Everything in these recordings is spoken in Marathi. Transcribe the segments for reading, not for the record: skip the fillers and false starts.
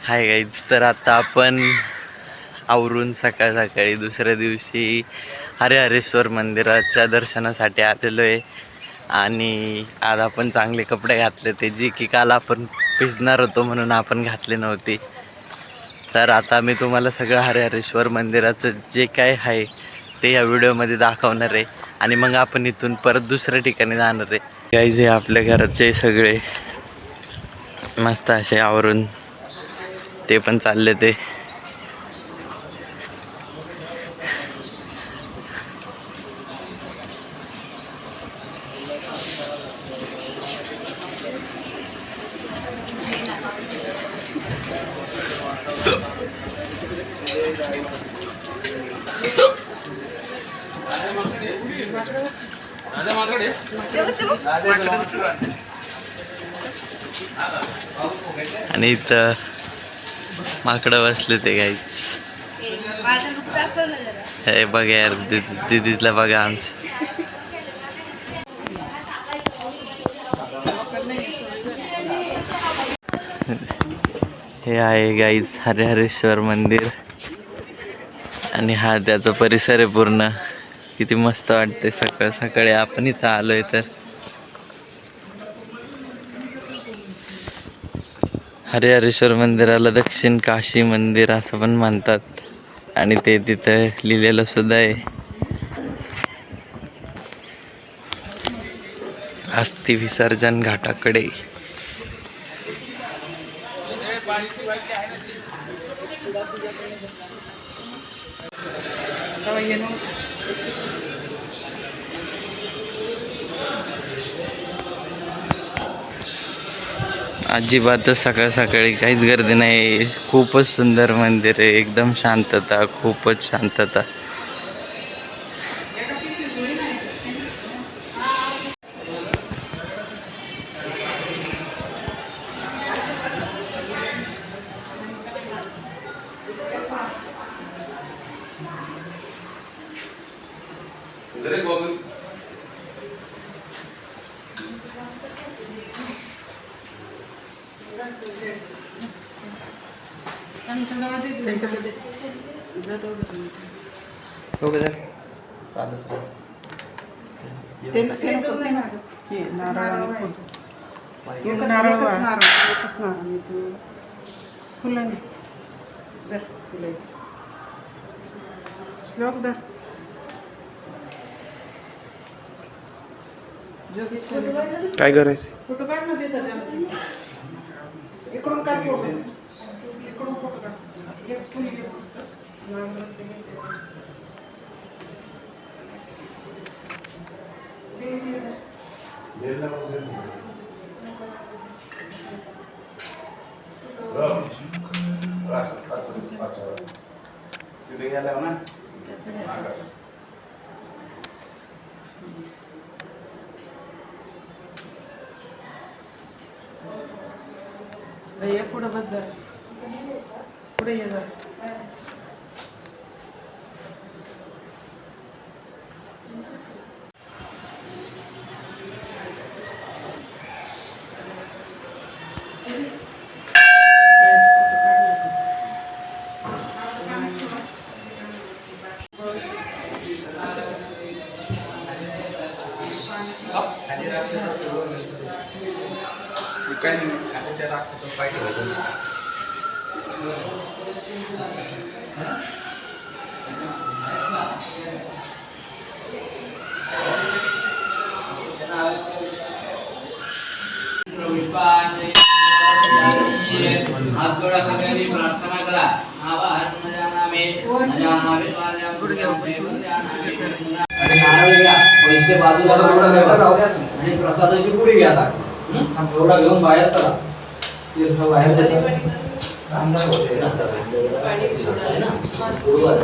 हाय गाईज, तर आता आपण आवरून सकाळ सकाळी दुसऱ्या दिवशी हरिहरेश्वर मंदिराच्या दर्शनासाठी आलेलो आहे. आणि आज आपण चांगले कपडे घातले ते, जी की काल आपण भिजणार होतो म्हणून आपण घातले नव्हते. तर आता मी तुम्हाला सगळं हरिहरेश्वर मंदिराचं जे काय आहे ते या व्हिडिओमध्ये दाखवणार आहे. आणि मग आपण इथून परत दुसऱ्या ठिकाणी जाणार आहे. गाईज हे आपल्या घराचे सगळे मस्त असे आवरून ते पण चालले ते. आणि इथं माकडं बसले ते गाईच. हे बघा यार, दिदीतला बघा आमचं. हे आहे गाईज हरिहरेश्वर मंदिर. आणि हा त्याचा परिसर आहे पूर्ण. किती मस्त वाटते सकाळ सकाळी आपण इथं आलोय तर. हरिहरेश्वर मंदिराला दक्षिण काशी मंदिर असं पण म्हणतात. आणि ते तिथं लिहिलेलं सुद्धा आहे, अस्थि विसर्जन घाटाकडे. अजिबातच सकाळ सकाळी काहीच गर्दी नाही. खूपच सुंदर मंदिर आहे, एकदम शांतता, खूपच शांतता. काय करायचं? फोटो काढ ना तिथं त्यांचे. इकडून काढ फोटो. इकडून फोटो काढ. एक फुल घे. भैया पुढे बस जा, पुढे ये जा. काय नाही, त्या राक्षसाचं पाय ठेवायचं. हात जोडा, सगळ्यांनी प्रार्थना करा. आवाहन न जानामे न जानामे आणि नारळ घ्या, पैसे बाजूला ठेवा आणि प्रसादाची पुडी घ्या. एवढा घेऊन बाहेर चला. तीर्थ बाहेर जाते अंधार होते ना, बरोबर.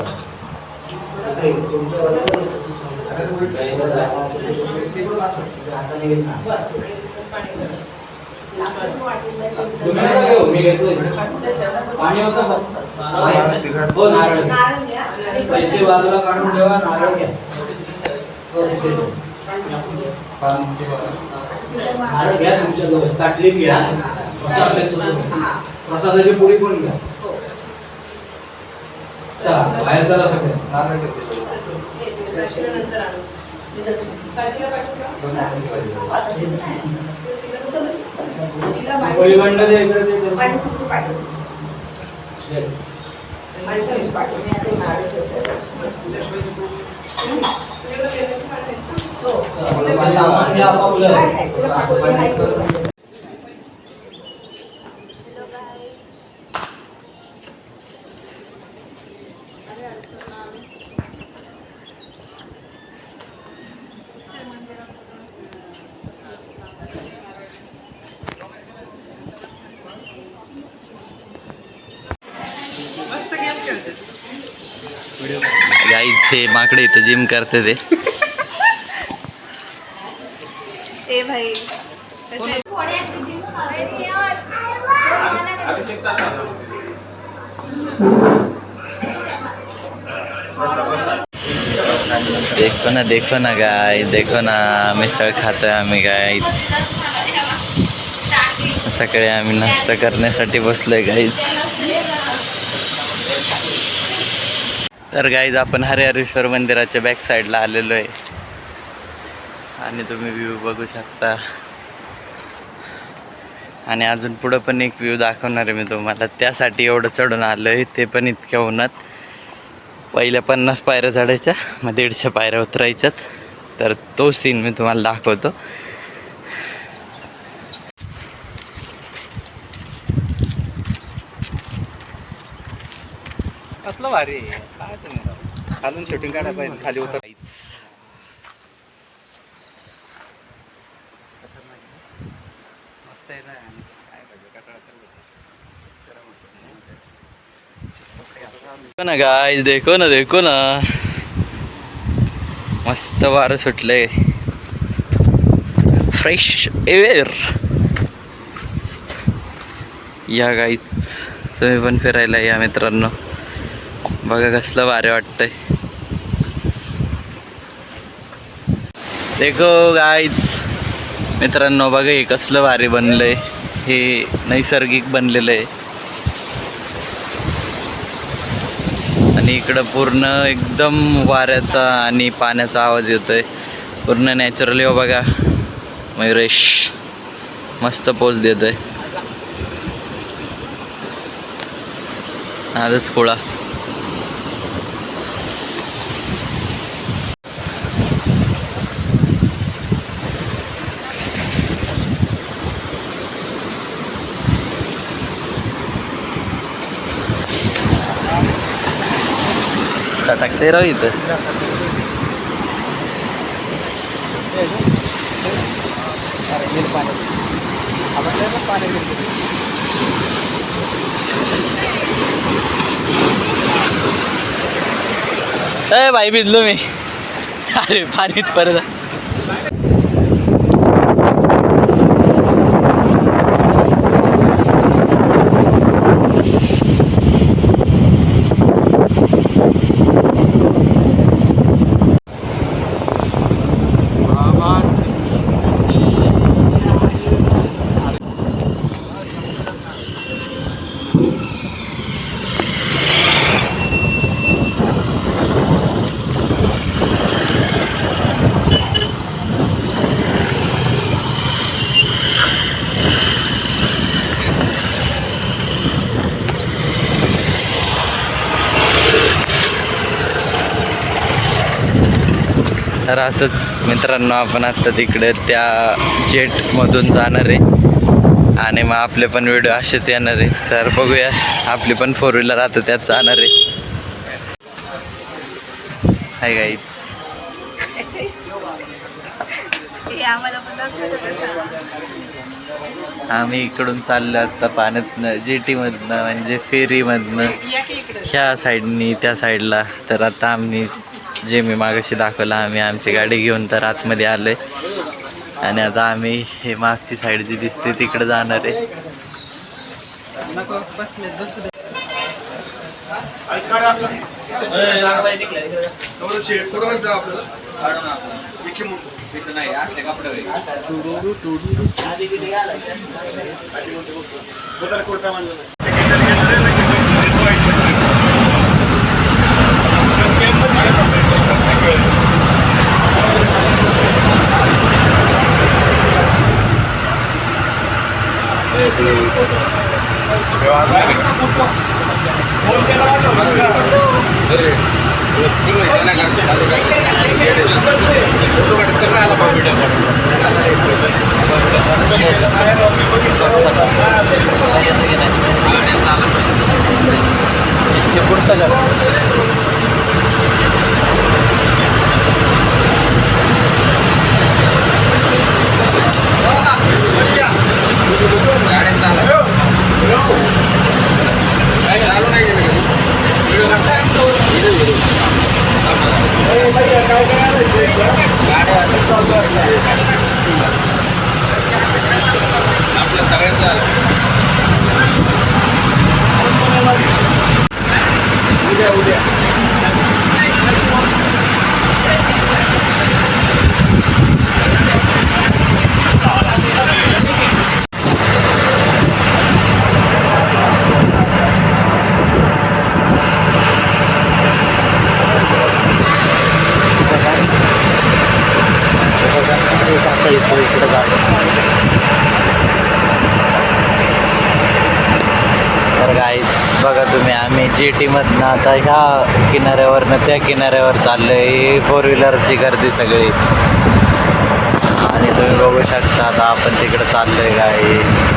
मी घेतो. पाणी होतं का? हो, नारळ घ्या. पैसे बाजूला काढून ठेवा, नारळ घ्या. हो, इथे ठेवा. नारळ घ्या तुमच्या जवळ, ताटली घ्या. प्रसादाची पुडी पण घ्या. चला बाहेर चला सगळे. नारळ घेते. वळीवंड दे इकडे दे. सामान घ्या आपापलं. मस्त गेम खेळते. गाईज हे माकडे इथं जिम करते ते. ए भाई अभिषेकचा साधा होते. देखो ना गाय, देखो ना मिसळ खातोय आम्ही गाईज. सकाळी आम्ही नाश्ता करण्यासाठी बसलोय गाईज. तर गाईज आपण हरिहरेश्वर मंदिराच्या बॅक साईडला आलेलो आहे आणि तुम्ही व्ह्यू बघू शकता. आणि अजून पुढं पण एक व्ह्यू दाखवणार आहे मी तुम्हाला. त्यासाठी एवढं चढून आलो आहे, ते पण इतक्या उन्हात. पहिल्या 50 पायऱ्या चढायच्या, मग 150 पायऱ्या उतरायच्यात. तर तो सीन मी तुम्हाला दाखवतो. कसलं भारी आहे. काय तुम्ही खालून शूटिंग काढायला पाहिजे, खाली उतर. मस्त आहे ना. काय पाहिजे कटाळा देखो ना गाइस, देखो ना मस्त वारं सुटलंय, फ्रेश एअर. या गाईज तुम्ही पण फिरायला या मित्रांनो. बघा कसलं भारी वाटतंय. देखो गाईज मित्रांनो, बघा हे कसलं भारी बनलंय. हे नैसर्गिक बनलेलं आहे. आणि इकडं पूर्ण एकदम वाऱ्याचा आणि पाण्याचा आवाज येतोय. पूर्ण नॅचरली. हो बघा मयुरेश मस्त पोज देतोय. आजच कोळा. टाकते राव इथं. ए भाई भिजलो मी. अरे पाणीत परत. तर असंच मित्रांनो, आपण आता तिकडे त्या जेटमधून जाणार आहे आणि मग आपले पण व्हिडिओ असेच येणार आहे. तर बघूया, आपली पण 4 व्हीलर आता त्यात जाणार आहे. Hi guys. आम्ही इकडून चाललो आता पाण्यातनं, जेटीमधनं म्हणजे फेरीमधनं ह्या साईडनी त्या साईडला. तर आता आम्ही जे मी मागाशी दाखवलं, आम्ही आमची गाडी घेऊन तर आतमध्ये आलो आहे आणि आता आम्ही हे मागची साईड जी दिसते तिकडे जाणार आहे. तर गाईस बघा तुम्ही, आम्ही GT मधनं आता ह्या किनाऱ्यावरनं त्या किनाऱ्यावर चाललोय. 4 व्हीलरची गर्दी सगळी, आणि तुम्ही बघू शकता आता आपण तिकडे चाललोय गाईस.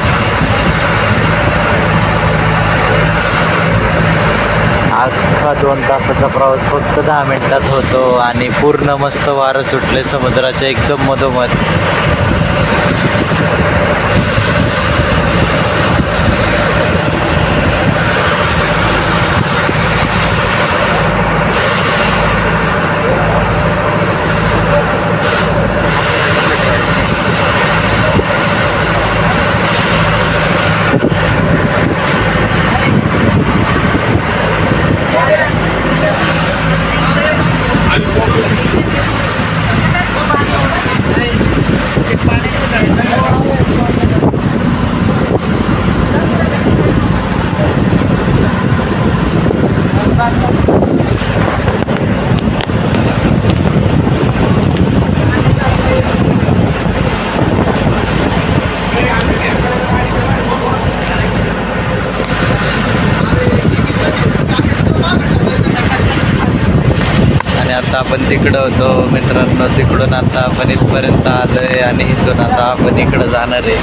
अख्खा 2 तासाचा प्रवास फक्त 10 मिनिटात होतो, आणि पूर्ण मस्त वारं सुटले समुद्राच्या एकदम मधोमध. आता आपण तिकडं होतो मित्रांनो, तिकडून आता आपण इथपर्यंत आलोय, आणि इथून आता आपण इकडं जाणार आहे.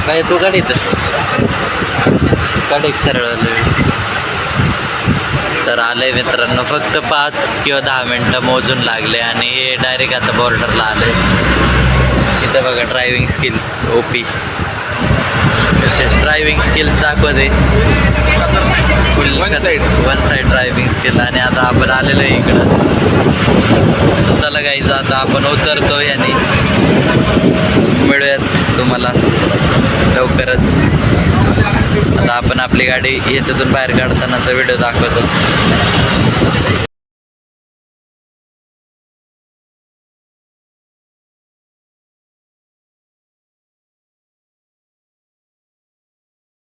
काय तू गाडीत गाडी सरळ तर आलंय मित्रांनो. फक्त 5 किंवा 10 मिनटं मोजून लागले, आणि हे डायरेक्ट आता बॉर्डरला आले. इथं बघा driving skills OP, driving skills दाखवते full one side driving skill. आणि आता आपण आलेलो आहे इकडं. चला गाईज, आता आपण उतरतो, आणि मिळूयात तुम्हाला लवकरच. आता आपण आपली गाडी ह्याच्यातून बाहेर काढतानाचा व्हिडिओ दाखवतो.